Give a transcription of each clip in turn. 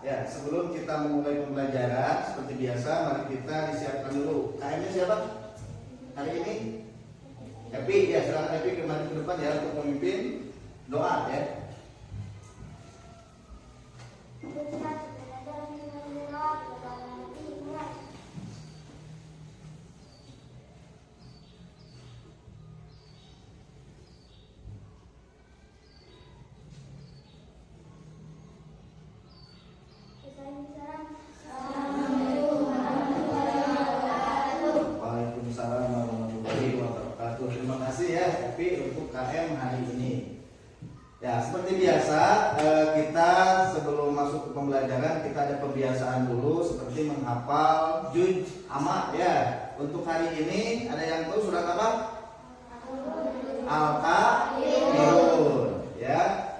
Ya, sebelum kita memulai pembelajaran seperti biasa, mari kita disiapkan dulu. KM-nya siapa? Hari ini? Happy, ya silakan Happy kembali ke depan ya untuk memimpin doa ya. Waalaikumsalam warahmatullahi wabarakatuh. Terima kasih ya Happy untuk KM hari ini. Ya, seperti biasa kita sebelum masuk ke pembelajaran kita ada pembiasaan dulu seperti menghafal juz amma ya. Untuk hari ini ada yang tahu surat apa? Al-Kafirun ya.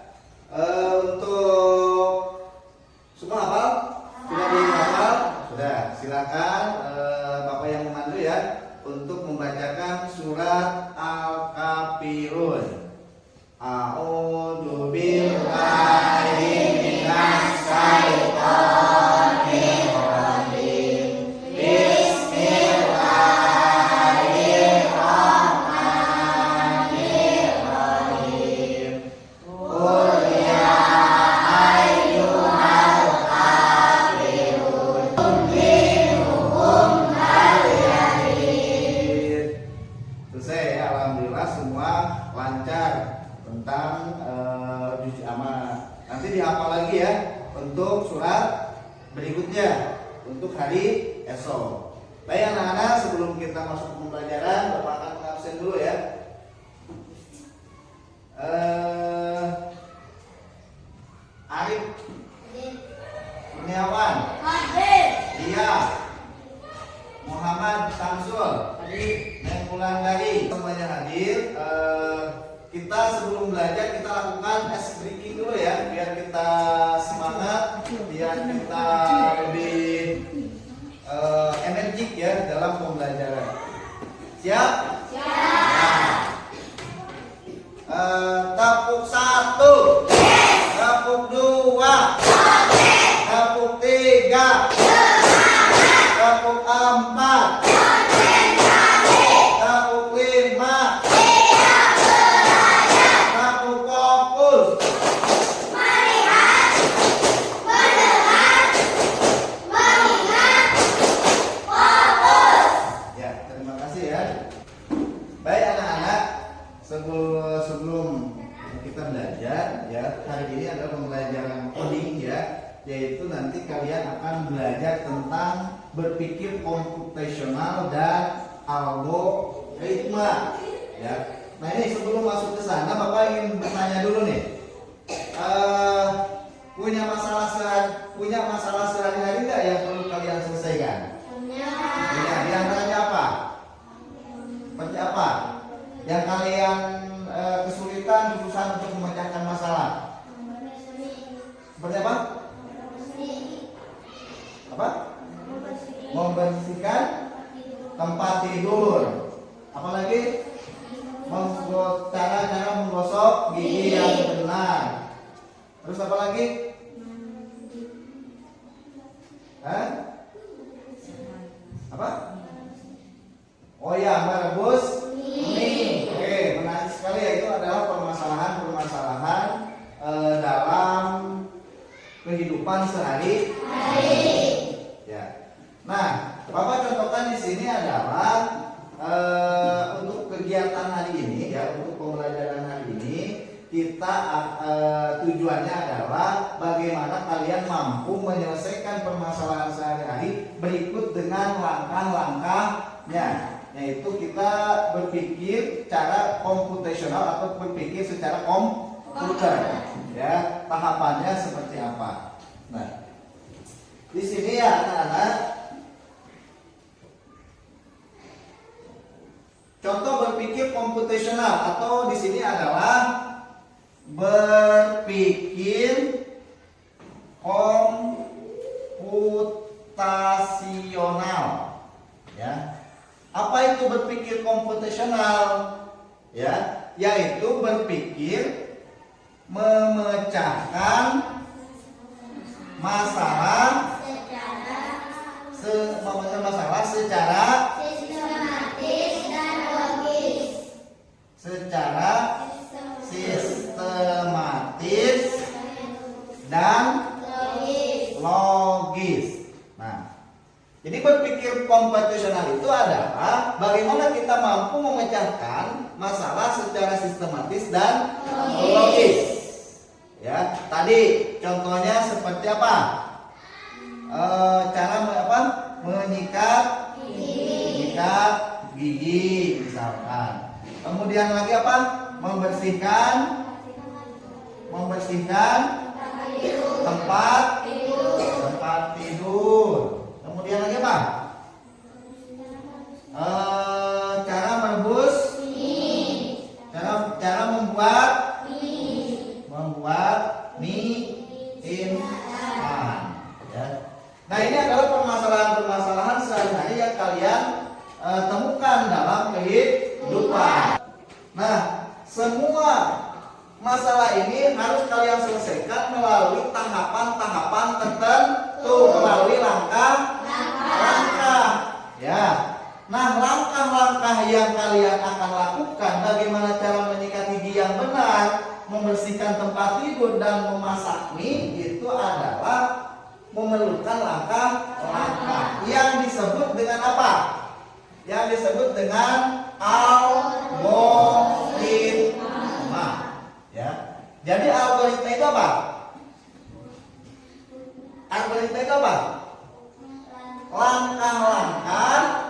Untuk semua hafal? Sudah dihafal? Sudah. Silakan Bapak yang memandu ya untuk membacakan surat Al-Kafirun. A'udzu billahi minasy syaithanir rajim. Bismillahirrahmanirrahim. Qul ya ayyuhal kafirun minhum hal yahid. Selesai ya, alhamdulillah semua lancar tentang juz amma. Nanti dihafal lagi ya untuk surat berikutnya untuk hari esok. Baik anak-anak, sebelum kita masuk ke pembelajaran, Bapak akan mengabsen dulu ya. Arif, Kurniawan, Dia, Muhammad Samsul, Neng Wulandari, semuanya hadir. Kita sebelum belajar kita lakukan ice breaking dulu ya, biar kita semangat, biar kita lebih energik ya dalam pembelajaran. Siap? Siap. Tapuk 1, tapuk 2, tapuk 3, tapuk 4, tapuk 5. Sebelum kita belajar ya, hari ini adalah pembelajaran coding ya, yaitu nanti kalian akan belajar tentang berpikir komputasional dan algoritma ya. Nah ini sebelum masuk ke sana, Bapak ingin bertanya dulu nih, punya masalah sehari-hari nggak yang perlu kalian selesaikan? Punya. Di antaranya apa? Seperti apa? Yang kalian kesulitan berusaha untuk memecahkan masalah? Seperti apa? Apa? Membersihkan tempat tidur. Apalagi? Cara menggosok gigi yang benar. Terus apa lagi? Apa? Oh ya, merebus mie. Oke, menarik sekali ya, itu adalah permasalahan dalam kehidupan sehari-hari. Ya. Nah, Bapak contohkan di sini adalah untuk kegiatan hari ini ya, untuk pembelajaran hari ini kita tujuannya adalah bagaimana kalian mampu menyelesaikan permasalahan sehari-hari berikut dengan langkah-langkahnya. Yaitu kita berpikir cara komputasional atau berpikir secara komputer ya, tahapannya seperti apa. Nah, di sini ya anak-anak, contoh berpikir komputasional atau di sini adalah berpikir komputasional ya. Apa itu berpikir komputasional? Ya, yaitu berpikir memecahkan masalah secara sistematis dan logis. Secara sistematis dan logis. Nah, jadi berpikir komputasional itu adalah bagaimana kita mampu memecahkan masalah secara sistematis dan logis. Ya, tadi contohnya seperti apa? Cara menyikat gigi misalkan. Kemudian lagi apa? Membersihkan tempat tidur. Kemudian lagi apa? Cara merebus cara membuat mie instan, ya. Nah, ini adalah permasalahan sehari-hari yang kalian temukan dalam kehidupan. Nah, semua masalah ini harus kalian selesaikan melalui tahapan-tahapan tertentu, melalui langkah-langkah, ya. Nah, langkah-langkah yang kalian akan lakukan, bagaimana cara menyikat gigi yang benar, membersihkan tempat tidur dan memasak mie, itu adalah memerlukan langkah-langkah yang disebut dengan apa? Yang disebut dengan algoritma. Ya. Jadi algoritma itu apa? Algoritma itu apa? Langkah-langkah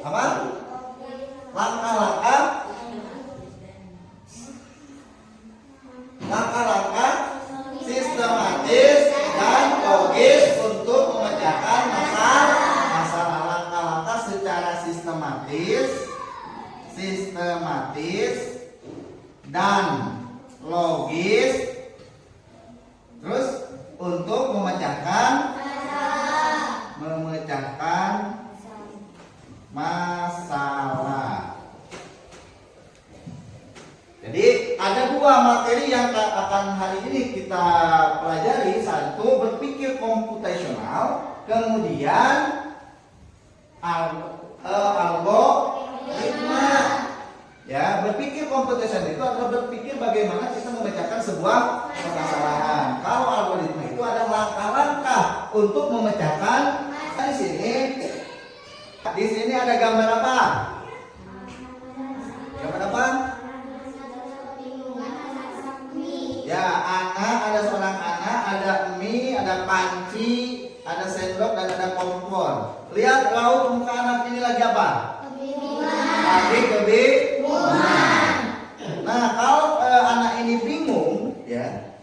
apa? Langkah-langkah sistematis dan logis untuk memecahkan masalah. Langkah-langkah secara sistematis dan logis, terus untuk memecahkan masalah. Jadi ada dua materi yang akan hari ini kita pelajari. Satu, berpikir komputasional, kemudian algoritma. Ya, berpikir komputasional itu adalah berpikir bagaimana kita memecahkan sebuah permasalahan. Kalau algoritma itu adalah langkah-langkah untuk memecahkan. Di sini ada gambar apa? Gambar apa? Ya, anak, ada seorang anak, ada mie, ada panci, ada sendok, dan ada kompor. Lihat raut muka anak ini lagi apa? Lagi kebingungan. Nah, kalau anak ini bingung, ya,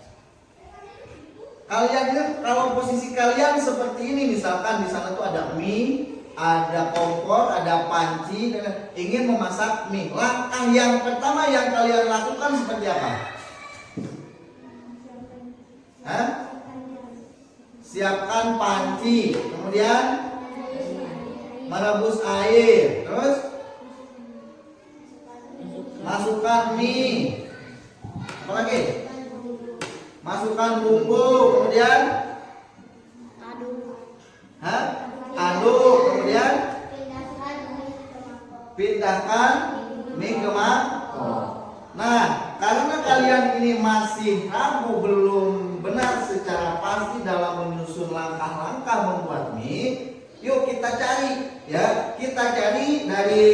kalian ini kalau posisi kalian seperti ini, misalkan di sana tuh ada mie, ada kompor, ada panci, dan ingin memasak mie. Langkah yang pertama yang kalian lakukan seperti apa? Siapkan panci, kemudian merebus air, terus masukkan mie, apa lagi? Masukkan bumbu, kemudian aduk, kemudian pindahkan mie ke mangkok. Nah, karena kalian ini masih ragu, belum benar secara pasti dalam menyusun langkah-langkah membuat mie, yuk kita cari, ya. Kita cari dari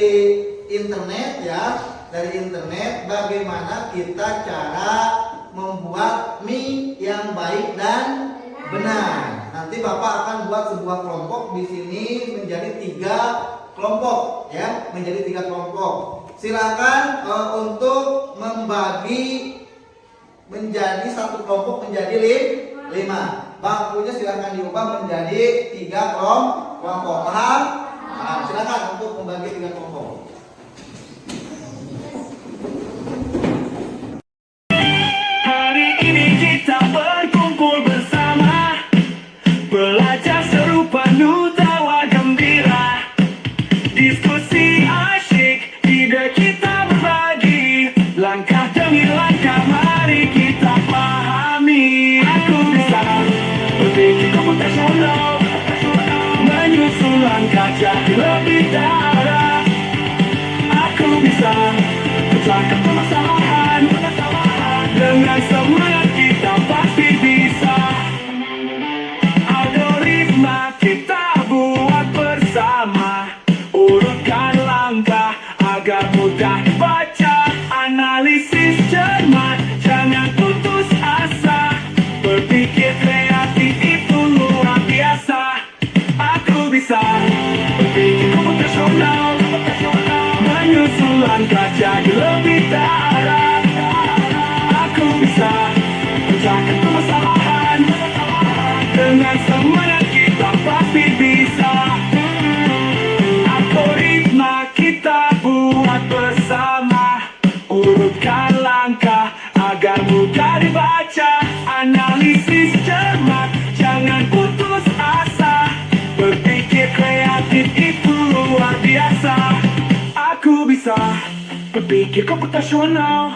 internet, ya. Dari internet bagaimana kita cara membuat mie yang baik dan benar. Nanti Bapak akan buat sebuah kelompok di sini menjadi 3 kelompok, ya, menjadi 3 kelompok. Silakan untuk membagi menjadi satu kelompok menjadi 5. Bangkunya silakan diubah menjadi 3 kelompok. Paham? Silakan untuk membagi 3 kelompok. Hari ini kita berkumpul bersama, belajar seru penuh tawa gembira. permasalahan. Dengan semangat kita pasti bisa. Algoritma kita buat bersama. Urutkan langkah agar mudah dibaca. Analisis cermat, jangan putus asa. Berpikir kreatif itu luar biasa. Aku bisa berpikir komputasional,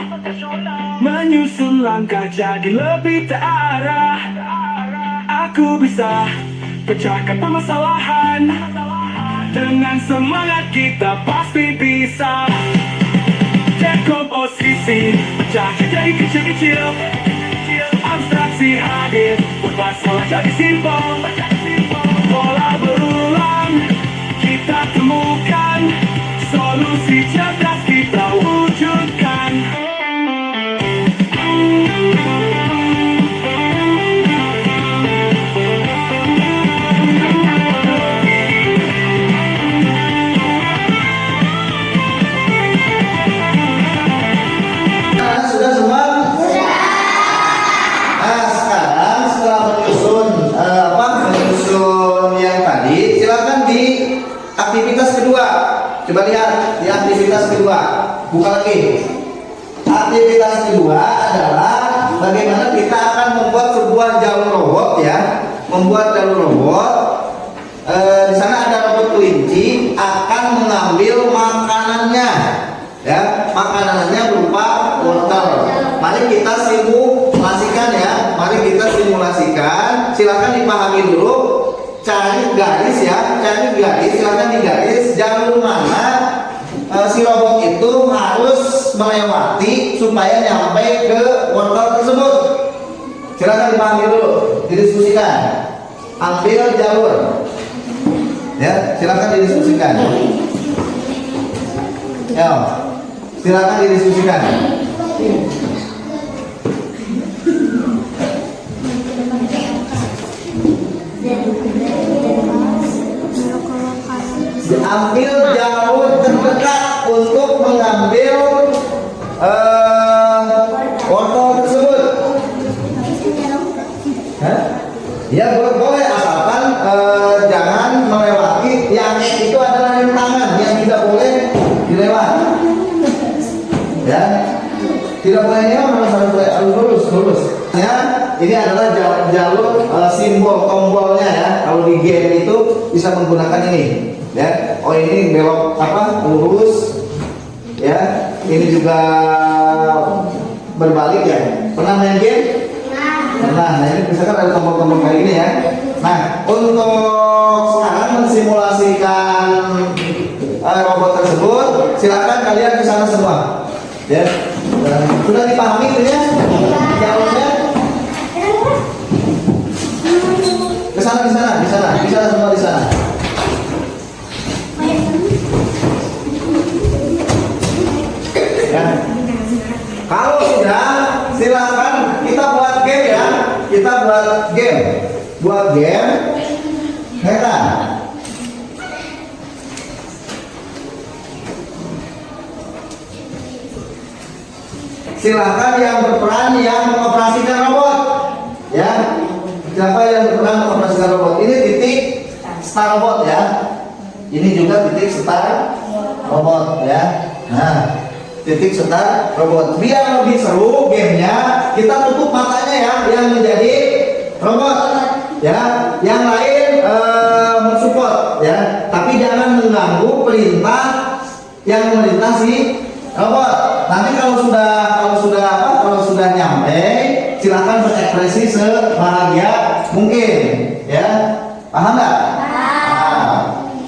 menyusun langkah jadi lebih terarah. Aku bisa pecahkan permasalahan. Dengan semangat kita pasti bisa. Dekomposisi, pecah jadi kecil-kecil. Abstraksi hadir, buat masalah jadi simpel. Pola berulang, kita temukan. Solusi cerdas kita wujudkan. Sudah semua? Nah, sekarang setelah menyusun yang tadi, silakan di aktivitas kedua. Coba lihat di aktivitas kedua. Buka lagi. Aktivitas kedua adalah bagaimana kita akan membuat sebuah jalur robot ya. Membuat jalur robot. Di sana ada robot kelinci akan mengambil makanannya. Ya, makanannya berupa wortel. Mari kita simulasikan ya. Mari kita simulasikan. Silakan dipahami dulu. Cari garis ya, cari garis. Silakan digaris jalur mana si robot itu harus melewati supaya nyampe ke wortel tersebut. Silakan dipahami dulu, didiskusikan. Ambil jalur. Ya, silakan didiskusikan. Ya. Silakan didiskusikan. Ambil jalur terdekat untuk mengambil wortel tersebut. Hah? Ya boleh asalkan jangan melewati yang itu adalah rintangan yang tidak boleh dilewati. Ya, tidak boleh harus lurus. Ya, ini adalah jalur simbol tombolnya ya. Kalau di game itu bisa menggunakan ini. Ya, oh ini belok lurus. Ya, ini juga berbalik ya. Pernah main game? Nah, ini misalkan ada tombol-tombol kayak gini ya. Nah, untuk sekarang mensimulasikan robot tersebut, silakan kalian ke sana semua. Ya, sudah dipahami itu ya? Jalurnya? Ke sana semua di sana. Ya. Kalau sudah, silakan kita buat game ya. Kita buat game. Meta. Silakan yang berperan yang mengoperasikan robot. Ya. Siapa yang berperan mengoperasikan robot? Ini titik start robot ya. Ini juga titik start robot ya. Nah, titik start robot. Biar lebih seru gamenya, kita tutup matanya ya yang menjadi robot ya. Yang lain mensupport ya. Tapi jangan mengganggu perintah yang melintasi robot. Nanti kalau sudah nyampe, silakan berekspresi sebahagia mungkin ya. Paham nggak? Paham.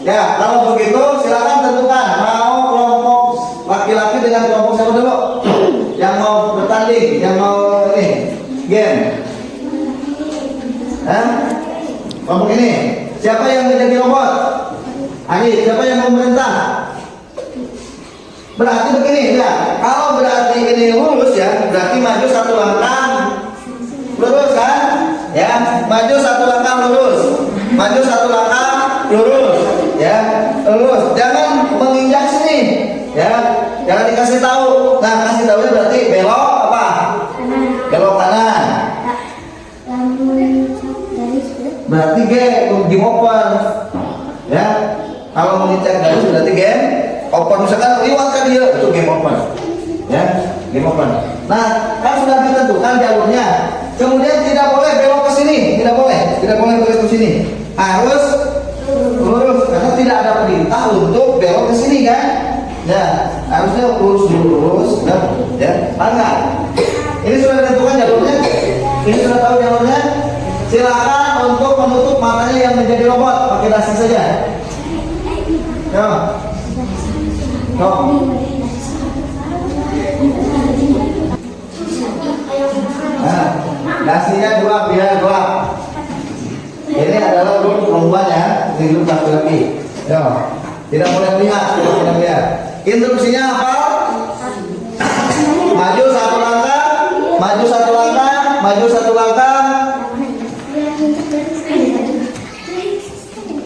Ya, kalau begitu silakan tentukan mau kelompok laki-laki dengan kelompok siapa dulu? Yang mau bertanding, yang mau ini game. Kelompok ini. Siapa yang menjadi robot? Ayo, siapa yang memerintah? Berarti begini ya. Kalau berarti ini lurus ya, berarti maju satu langkah lurus kan? Ya, maju satu langkah lurus. Maju satu langkah lurus. Ya, lurus. Jangan menginjak sini. Ya, jangan dikasih tahu. Nah, kasih tahunya berarti belok apa? Belok kanan. berarti game open. Ya, kalau mau dicek garis berarti game open. Misalkan lewat kan dia itu game open. Ya, game open. Nah, kan sudah ditentukan jalurnya. Kemudian tidak boleh belok ke sini, tidak boleh belok ke sini. Harus lurus karena tidak ada perintah untuk belok ke sini kan. Ya, harusnya lurus, ya. Enggak. Ini sudah ditentukan jalurnya. Ini sudah tahu jalurnya. Silakan untuk menutup matanya yang menjadi robot pakai dasi saja. Yo. Yo. Nah, dasinya dua biar dua. Ini adalah rule perempuannya, ini rule laki-laki. Yo. Tidak boleh lihat, tidak boleh lihat. Instruksinya apa? Maju satu langkah, maju satu langkah, maju satu langkah.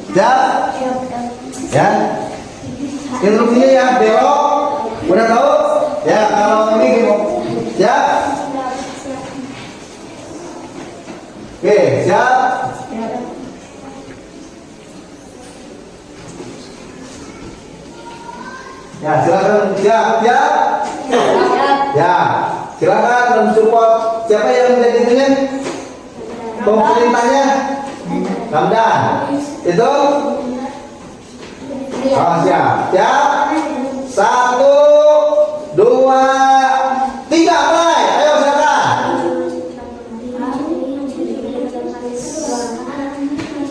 Siap? Ya. Instruksinya ya belok. Udah tahu? Ya kalau ini gimana? Ya. Oke, siap? Ya, silakan. Siap, siap. Ya, silakan mensupport. Siapa yang menjadi itunya? Pemerintahnya? Ramdan. Itu? Oh, siap. Siap. 1, 2, 3, mulai. Ayo silakan.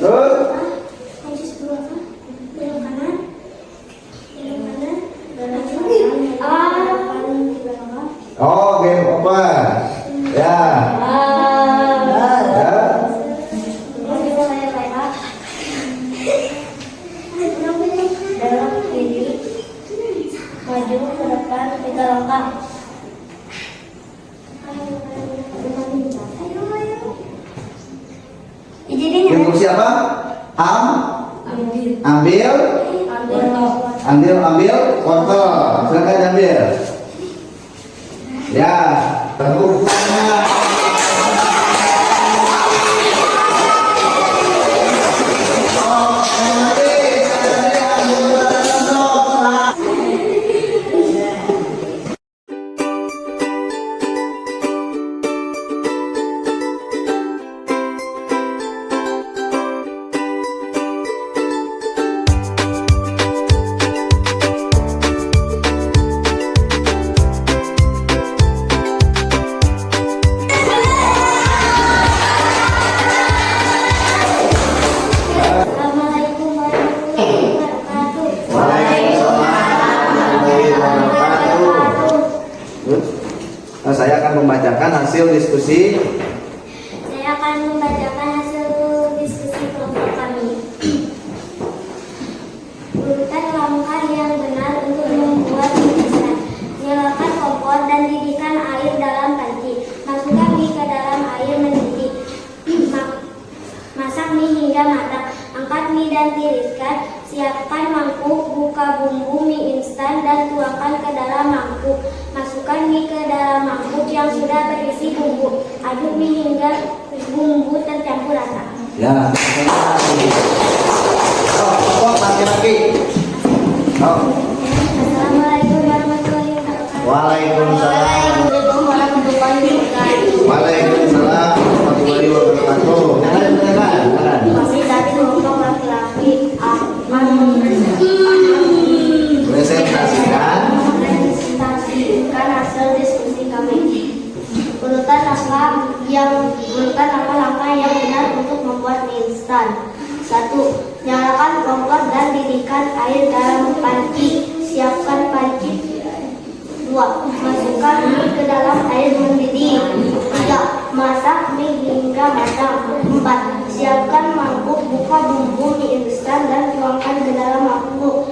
Terus? Oh, game open. Ya. Ya. Maju ke depan 3 langkah. Instruksi apa? Ambil, kotor. Silakan ambil. Ya, tepuk tangan. Assalamualaikum warahmatullahi wabarakatuh. Nah, saya akan membacakan hasil diskusi. Saya akan membacakan hasil diskusi kelompok kami. Urutan langkah yang benar untuk membuat lukisan. Nyalakan kompor dan didihkan air dalam panci. Masukkan mie ke dalam air mendidih. Masak mie hingga matang. Angkat mie dan tiriskan. Siapkan mangkuk, buka bumbu mie instan dan tuangkan ke dalam mangkuk. Masukkan mie ke dalam mangkuk yang sudah berisi bumbu. Aduk mie hingga bumbu tercampur rata. Ya. Oh, laki-laki. Oh. Assalamualaikum warahmatullahi wabarakatuh. Waalaikumsalam. Warahmatullahi wabarakatuh. Waalaikumsalam warahmatullahi wabarakatuh. Jangan. Masih dari kelompok laki-laki. Presentasikan Hasil diskusi kami. Urutan langkah yang benar untuk membuat mie instan. 1. Nyalakan kompor dan didihkan air dalam panci. Siapkan panci. 2. Masukkan mie ke dalam air mendidih. 3. Masak mie hingga matang. 4. Siapkan mangkuk, buka bumbu mie instan dan tuangkan ke dalam mangkuk.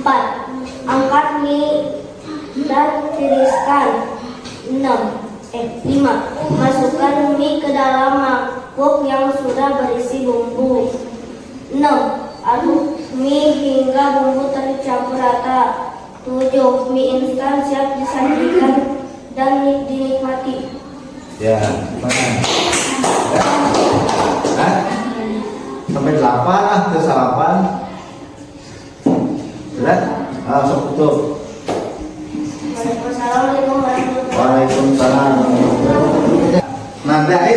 4. Angkat mie dan tiriskan. 5. Masukkan mie ke dalam mangkuk yang sudah berisi bumbu. 6. Aduk mie hingga bumbu tercampur rata. 7. Mie instan siap disajikan dan dinikmati. Ya, makan. Ya. sampai 8 ke 8. Sudah? Sok tutup. Assalamualaikum warahmatullahi Waalaikumsalam. Nah, dari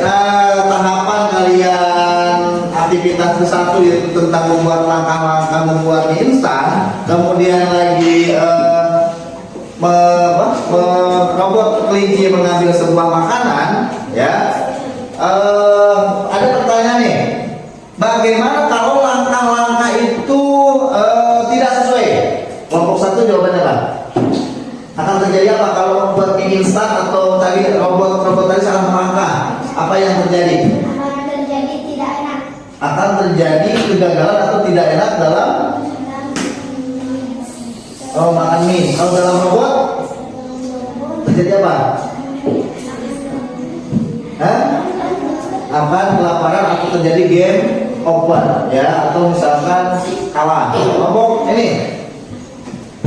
tahapan kalian aktivitas ke-1 yaitu tentang membuat langkah-langkah membuat mie instan, kemudian lagi robot kelinci mengambil sebuah makanan, ya. Ada pertanyaan nih, bagaimana kalau langkah-langkah itu tidak sesuai? Kelompok 1 jawabannya apa? Akan terjadi apa kalau membuat mie instan atau tadi robot tadi salah melangkah? Apa yang terjadi? Akan terjadi tidak enak. Akan terjadi kegagalan atau tidak enak dalam makan mie. Kalau dalam robot terjadi apa? Akan kelaparan atau terjadi game over, ya, atau misalkan kalah. Kelompok ini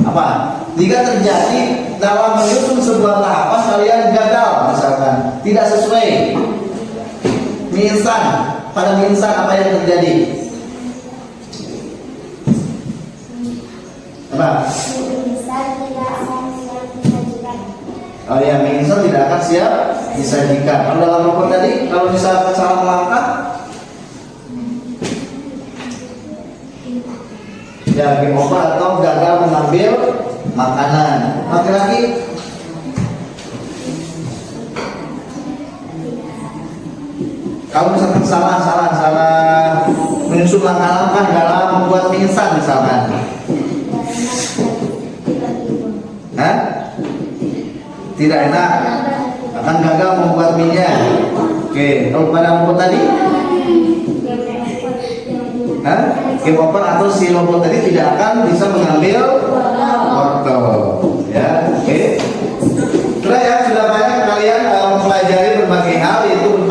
apa? Jika terjadi dalam menyusun sebuah tahapan kalian gagal, misalkan tidak sesuai mie instan, pada mie instan apa yang terjadi? Apa? Oh ya, mie instan tidak akan siap disajikan. Kalau dalam robot tadi, kalau misalkan salah melangkah, ya game over atau gagal mengambil makanan. Laki-laki kalau misalkan salah menyusun langkah-langkah dalam membuat mie instan misalkan, tidak enak, akan gagal membuat mie-nya. Oke, kalau pada robot tadi, game over atau si robot tadi tidak akan bisa mengambil wortel, ya. Oke. Sudah ya, sudah banyak kalian mempelajari berbagai hal, yaitu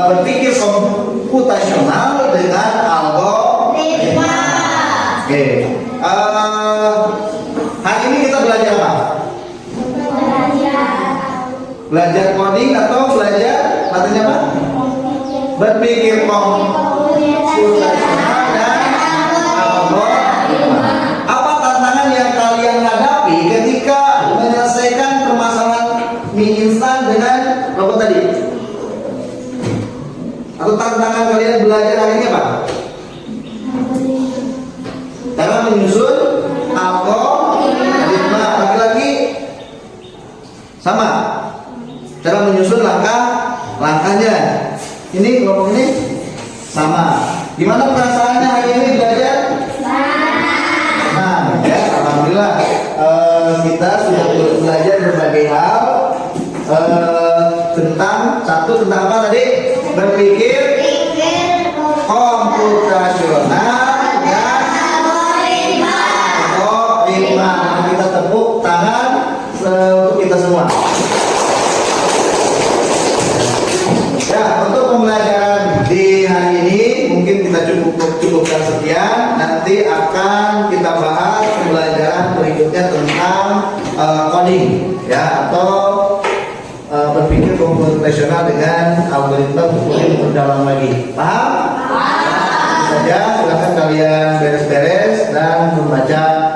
berpikir komputasional dengan algoritma. Oke. Hari ini kita belajar apa? Belajar coding atau belajar materi apa? Berpikir komputasional dan algoritma. Apa tantangan yang kalian hadapi ketika menyelesaikan permasalahan mie instan dengan robot tadi? Atau tantangan kalian belajar hari ini apa? Cara menyusun algoritma. Lagi-lagi sama. Cara menyusun langkahnya. Ini kelompok ini sama. Gimana perasaannya hari ini belajar? Nah, ya, alhamdulillah kita sudah belajar berbagai hal tentang tentang apa tadi? Berpikir komputasional dan algoritma. Kita tepuk tangan untuk kita semua. Ya, untuk pembelajaran di hari ini mungkin kita cukupkan sekian. Nanti akan kita bahas pembelajaran berikutnya tentang coding, ya, atau berpikir komputasional dengan algoritma untuk lebih mendalam lagi. Paham? Saja, silakan kalian beres-beres dan membaca